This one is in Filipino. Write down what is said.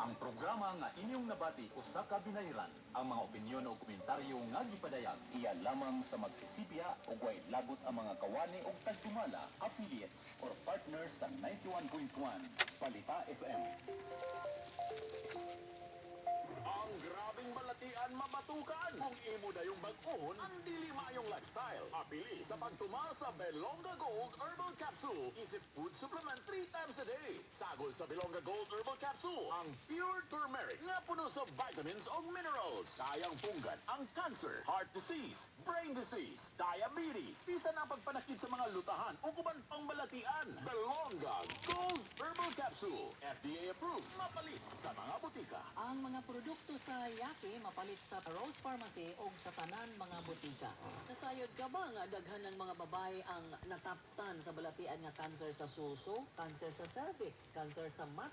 Ang programa nga inyong nabati usa ka binayran. Ang mga opinyon o komentaryo nga gipadayag iya lamang sa magsisipya o way labot ang mga kawani o tagtumala, affiliates or partners sa 91.1 Balita FM. Ang grabing balatian mabatukan. Kung imo na yung bag-ohon, ang dili maayong lifestyle. Apili sa pagtuma sa Belonga Gold Herbal Capsule. Isip food supplement 3 times a day. Sagol sa Belonga Gold Herbal Capsule, ang pure turmeric na puno sa vitamins o minerals. Kayang punggan ang cancer, heart disease, brain disease, diabetes, pisa na pagpanakit sa mga lutahan o kuban pang balatian. Belonga Gold Herbal Capsule. FDA approved. Mapalit sa mga butika. Ang mga produkto sa Yaki mapalit sa Rose Pharmacy o sa tanan mga butika. Nasayod ka ba nga daghan ng mga babae ang nataptan sa balatian nga cancer sa suso, cancer sa cervix, cancer sa